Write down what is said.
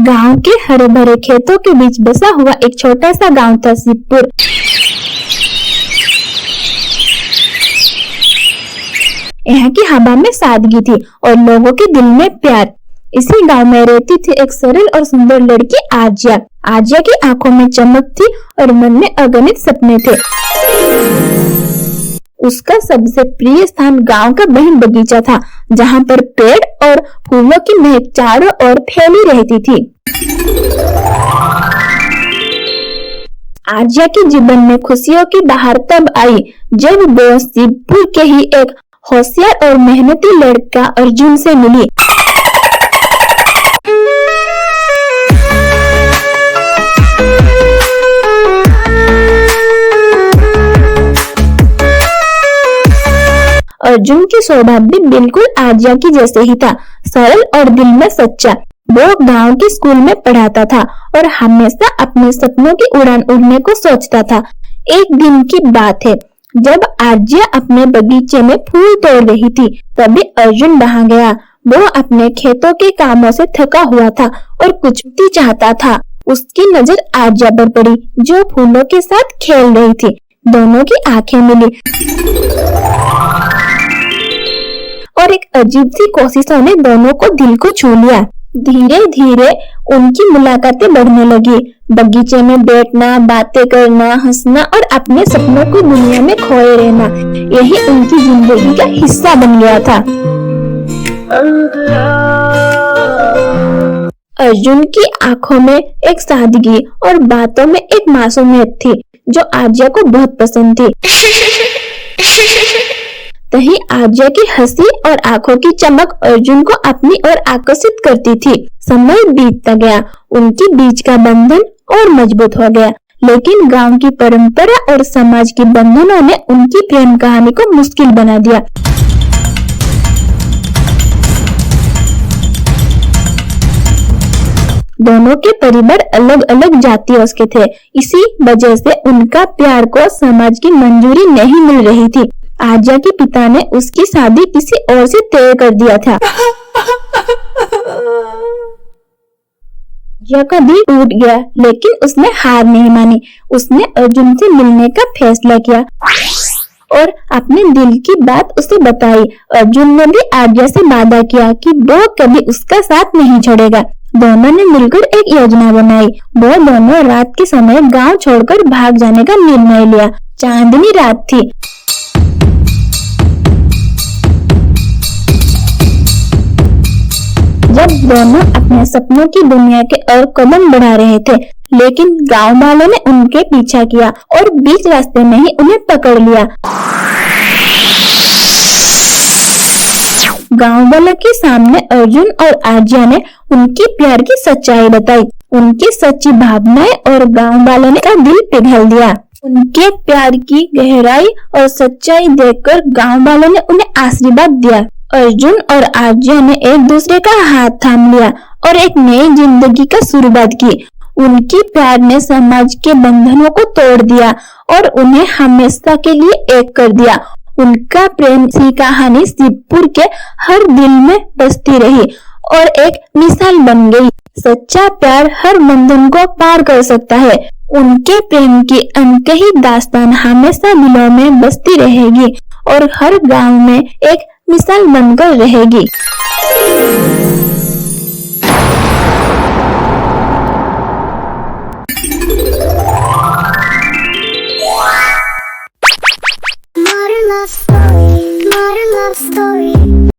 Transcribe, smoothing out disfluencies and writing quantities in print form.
गांव के हरे भरे खेतों के बीच बसा हुआ एक छोटा सा गांव था शिवपुर। यहाँ की हवा में सादगी थी और लोगों के दिल में प्यार। इसी गांव में रहती थी एक सरल और सुंदर लड़की आजिया। आजिया की आंखों में चमक थी और मन में अगणित सपने थे। उसका सबसे प्रिय स्थान गांव का बहन बगीचा था, जहाँ पर पेड़ और फूलों की महक चारों ओर फैली रहती थी। आजिया के जीवन में खुशियों की बहार तब आई जब वो शिवपुर के ही एक होशियार और मेहनती लड़का अर्जुन से मिली। अर्जुन की स्वभाव भी बिल्कुल आजिया की जैसे ही था, सरल और दिल में सच्चा। वो गांव के स्कूल में पढ़ाता था और हमेशा अपने सपनों की उड़ान उड़ने को सोचता था। एक दिन की बात है, जब आजिया अपने बगीचे में फूल तोड़ रही थी, तभी अर्जुन वहां गया। वो अपने खेतों के कामों से थका हुआ था और कुछ भी चाहता था। उसकी नजर आजिया पर पड़ी, जो फूलों के साथ खेल रही थी। दोनों की आंखें मिली और एक अजीब सी कोशिशों ने दोनों को दिल को छू लिया। धीरे धीरे उनकी मुलाकातें बढ़ने लगी। बगीचे में बैठना, बातें करना, हंसना और अपने सपनों की दुनिया में खोए रहना, यही उनकी जिंदगी का हिस्सा बन गया था। अर्जुन की आंखों में एक सादगी और बातों में एक मासूमियत थी, जो आजिया को बहुत पसंद थी। तही आजिया की हंसी और आंखों की चमक अर्जुन को अपनी ओर आकर्षित करती थी। समय बीतता गया, उनके बीच का बंधन और मजबूत हो गया, लेकिन गांव की परंपरा और समाज के बंधनों ने उनकी प्रेम कहानी को मुश्किल बना दिया। दोनों के परिवार अलग अलग जातियों के थे, इसी वजह से उनका प्यार को समाज की मंजूरी नहीं मिल रही थी। आजिया के पिता ने उसकी शादी किसी और से तय कर दिया था। आजिया का दिल टूट गया, लेकिन उसने हार नहीं मानी। उसने अर्जुन से मिलने का फैसला किया और अपने दिल की बात उसे बताई। अर्जुन ने भी आजिया से वादा किया कि वो कभी उसका साथ नहीं छोड़ेगा। दोनों ने मिलकर एक योजना बनाई। वो दोनों रात के समय गांव छोड़कर भाग जाने का निर्णय लिया। चांदनी रात थी। जब दोनों अपने सपनों की दुनिया के ओर कदम बढ़ा रहे थे, लेकिन गांव वालों ने उनके पीछा किया और बीच रास्ते में ही उन्हें पकड़ लिया। गांव वालों के सामने अर्जुन और आजिया ने उनकी प्यार की सच्चाई बताई। उनकी सच्ची भावनाएं और गांव वालों ने का दिल पिघल दिया। उनके प्यार की गहराई और सच्चाई देखकर गांव वालों ने उन्हें आशीर्वाद दिया। अर्जुन और आजिया ने एक दूसरे का हाथ थाम लिया और एक नई जिंदगी का शुरुआत की। उनकी प्यार ने समाज के बंधनों को तोड़ दिया और उन्हें हमेशा के लिए एक कर दिया। उनका प्रेम की कहानी शिवपुर के हर दिल में बसती रही और एक मिसाल बन गई। सच्चा प्यार हर बंधन को पार कर सकता है। उनके प्रेम की अनकही दास्तान हमेशा दिलों में बसती रहेगी और हर गांव में एक मिसाल बनकर रहेगी।